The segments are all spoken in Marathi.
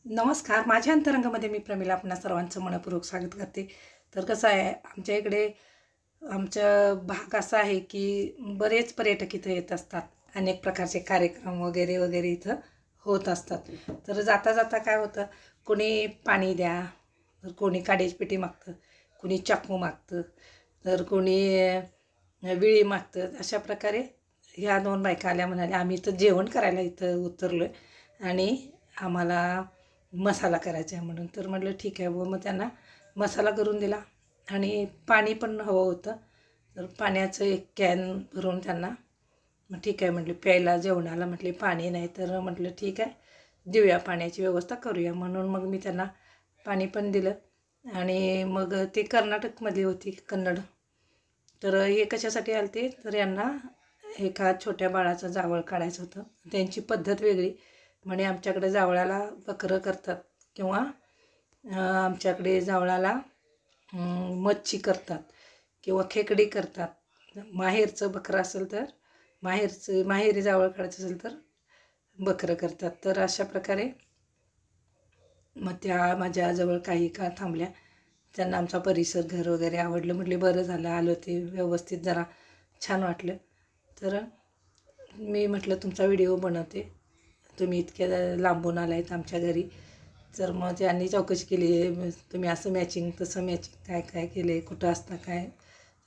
नमस्कार. माझ्या अंतरंगामध्ये मी प्रमिला आपणा सर्वांचं मनपूर्वक स्वागत करते. तर कसं आहे, आमच्या इकडे आमचा भाग असा आहे की बरेच पर्यटक इथं येत असतात. अनेक प्रकारचे कार्यक्रम वगैरे वगैरे इथं होत असतात. तर जाता जाता काय होतं, कोणी पाणी द्या, तर कोणी काडीची पेटी मागतं, कोणी चाकू मागतं, तर कोणी विळी मागतं. अशा प्रकारे ह्या दोन बायका आल्या, म्हणाल्या आम्ही इथं जेवण करायला इथं उतरलो आहे आणि आम्हाला मसाला करायचा आहे म्हणून. तर म्हटलं ठीक आहे व मग त्यांना मसाला करून दिला आणि पाणी पण हवं होतं. तर पाण्याचं एक कॅन भरून त्यांना मग ठीक आहे म्हटले, प्यायला जेवणाला म्हटले पाणी नाही, तर म्हटलं ठीक आहे देऊया, पाण्याची व्यवस्था करूया. म्हणून मग मी त्यांना पाणी पण दिलं. आणि मग ते कर्नाटकमधली होती, कन्नड. तर हे कशासाठी आले ते, तर यांना एका छोट्या बाळाचं जावळ काढायचं होतं. त्यांची पद्धत वेगळी, म्हणे आमच्याकडे जावळाला बकरं करतात किंवा आमच्याकडे जावळाला मच्छी करतात किंवा खेकडी करतात. माहेरचं बकरं असेल तर माहेरी जावळ काढायचं असेल तर बकरं करतात. तर अशा प्रकारे मग त्या माझ्याजवळ काही काळ थांबल्या. त्यांना आमचा परिसर, घर वगैरे आवडलं. म्हटले बरं झालं आलं, ते व्यवस्थित जरा छान वाटलं. तर मी म्हटलं तुमचा व्हिडिओ बनवते, तुम्ही इतक्या लांबून आला आहेत आमच्या घरी. तर मग त्यांनी चौकशी केली, तुम्ही असं मॅचिंग तसं मॅचिंग काय काय केलं आहे, कुठं असता काय,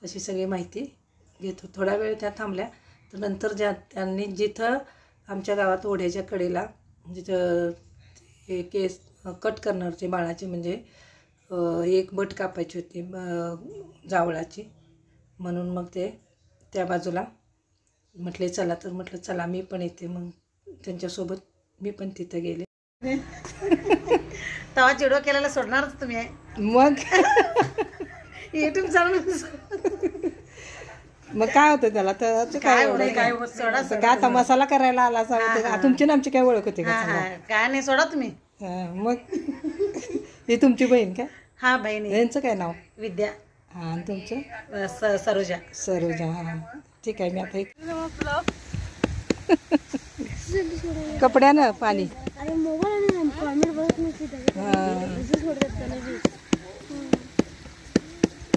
अशी सगळी माहिती घेतो. थोडा वेळ त्या थांबल्या. तर नंतर त्यांनी जिथं आमच्या गावात ओढ्याच्या कडेला जिथं हे केस कट करणार होते बाळाचे, म्हणजे एक बट कापायची होती जावळाची, म्हणून मग ते त्या बाजूला म्हटले चला. तर म्हटलं चला मी पण येते. मग त्यांच्यासोबत मी पण तिथं गेले. तेव्हा चिडो केलेला सोडणारच तुम्ही आहे मग युट्यूब चालू. मग काय होतं त्याला, तर काय एवढं काय होत, सोडा काय आता मसाला करायला आला असा. तुमची ना आमची काय ओळख होती का? काय नाही, सोडा तुम्ही. मग ही तुमची बहीण काय? हा बहिणी. यांचं काय नाव? विद्या. हां, आणि तुमचं? सरोजा. सरोजा. हां ठीक आहे. मी आता एक कपड्यानं पाणी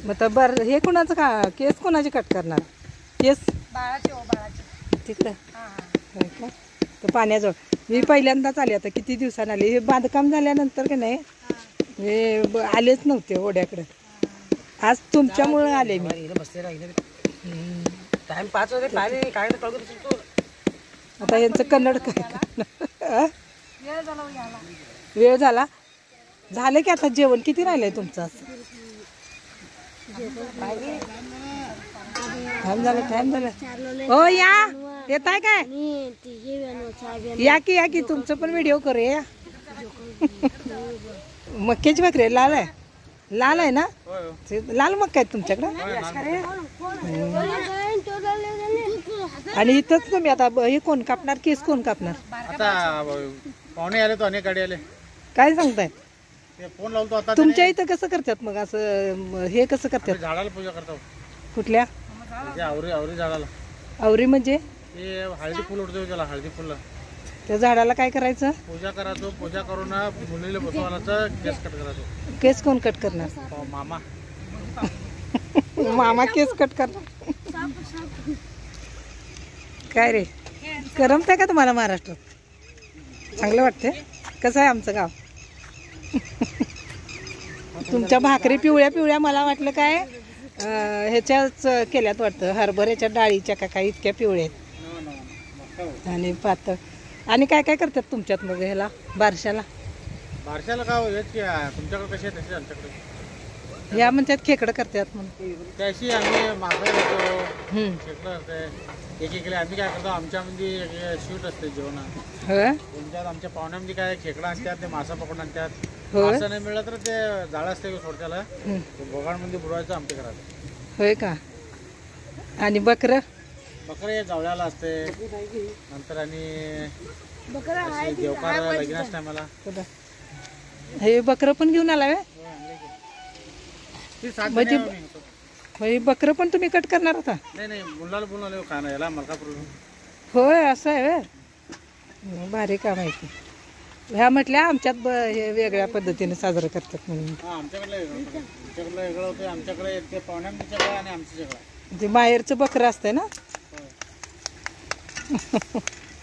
मग तर बरं, हे कोणाचं का केस कोणाचे कट करणार? केस बाळाचे. तिकडं होय का? तर पाण्याजवळ मी पहिल्यांदाच आले. आता किती दिवसांनी आले. हे बांधकाम झाल्यानंतर की नाही हे आलेच नव्हते ओढ्याकडे. आज तुमच्यामुळं आले मी. टाइम 5 वाजता पाणी काय आता यांचं कन्नड काय वेळ झाला. झालं की आता जेवण किती राहिलंय तुमचं? टाइम झालं. हो या, येत आहे काय? या की तुमचं पण व्हिडिओ करूया. मक्याची भाकरी लाल आहे ना? लाल मक्का आहे तुमच्याकडं? आणि इथंच तुम्ही आता हे कोण कापणार? केस कोण कापणार? आता पाहुणे आले तो अनेक गाडी आले. काय सांगताय? फोन लावतो आता. तुमच्या इथं कसं करतात मग असं? हे कसं करतात? झाडाला पूजा करतो. कुठल्या आवरी झाडाला? आवरी म्हणजे ते हळदी फुल उडतो त्याला. हळदी फुल त्या झाडाला काय करायचं? पूजा करायचो. पूजा करून मुलीला बसवायला केस कट करायचो. केस कोण कट करणार? मामा. मामा केस कट करणार. काय रे, करमतंय का तुम्हाला महाराष्ट्रात? चांगलं वाटतंय? कसं आहे आमचं गाव? तुमच्या भाकरी पिवळ्या मला वाटलं काय ह्याच्याच केल्यात वाटतं, हरभऱ्याच्या डाळीच्या का काय, इतक्या पिवळ्या आहेत आणि पातळ. आणि काय काय करतात तुमच्यात मग ह्याला बारशाला? बारशाला का तुमच्याकडे कसे आहे तसे आमच्याकडे. ह्या म्हणतात खेकडं करतात म्हणून. त्याशी आम्ही मागं करतो, खेकडं करते. एक आम्ही काय करतो, आमच्यामध्ये शूट असते जेवण. तुमच्यात आमच्या पाहुण्यामध्ये काय खेकडा आणतात, ते मासा पकडून आणतात. मासा नाही मिळाला तर ते जाळं असते सोडत्याला, बोगाडमध्ये बुडवायचं, आमटे करायचं. होय का? आणि बकरं जावळ्याला असते. नंतर आणि देवकार लगीनाच टायमाला हे बकरं पण घेऊन आला. म्हणजे बकरं पण तुम्ही कट करणार होता? नाही, मुलाला बोलून आलो का नाही, याला मलकापूर. होय, असं आहे. भारी काम आहे की. ह्या म्हटल्या आमच्यात हे वेगळ्या पद्धतीने साजरं करतात म्हणून. हा आमच्याकडलं वेगळं होतं. आमच्याकडलं वेगळं होतं. आमच्याकडे ते पाहुण्यांचं वेगळं आणि आमचं वेगळं. ते माहेरचं बकरं असतंय ना.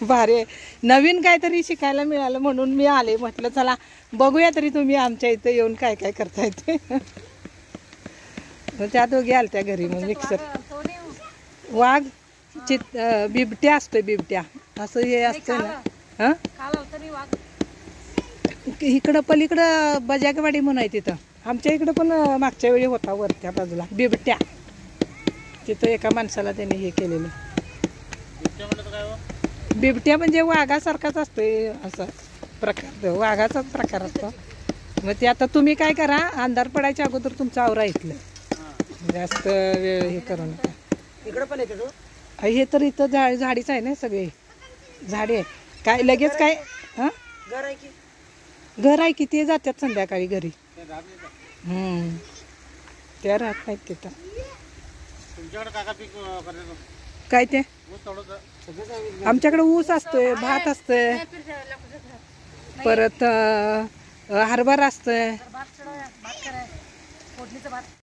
भारी आहे. नवीन काहीतरी शिकायला मिळालं म्हणून मी आले. म्हटलं चला बघूया तरी तुम्ही आमच्या इथं येऊन काय काय करताय ते. मग त्या दोघी आलत्या घरी. मग मिक्सर वाघ बिबट्या असतोय. बिबट्या असं हे असतं ना. हां इकडं पलीकडं बजागवाडी म्हणून आहे तिथं. आमच्या इकडं पण मागच्या वेळी होता वरत्या बाजूला बिबट्या. तिथं एका माणसाला त्यांनी हे केलेलं. बिबट्या म्हणजे वाघासारखाच असतोय असा प्रकार. वाघाचाच प्रकार असतो. मग ते आता तुम्ही काय करा अंधार पडायच्या अगोदर तुमचं आवरा इथलं. जास्त वेळ हे करू नका. इकडं पण येते तू. हे तर इथं झाडीच आहे ना सगळे झाडे आहे. काय लगेच काय हां घर आहे की घर आहे की ते जातात संध्याकाळी घरी. त्या राहत नाहीत तिथं. तुमच्याकडे काय काय पीक करतात? काय ते ऊस तोडतं. आमच्याकडे ऊस असतोय, भात असतोय, परत हरभरा असतोय. भात कराय फोडणीचं भात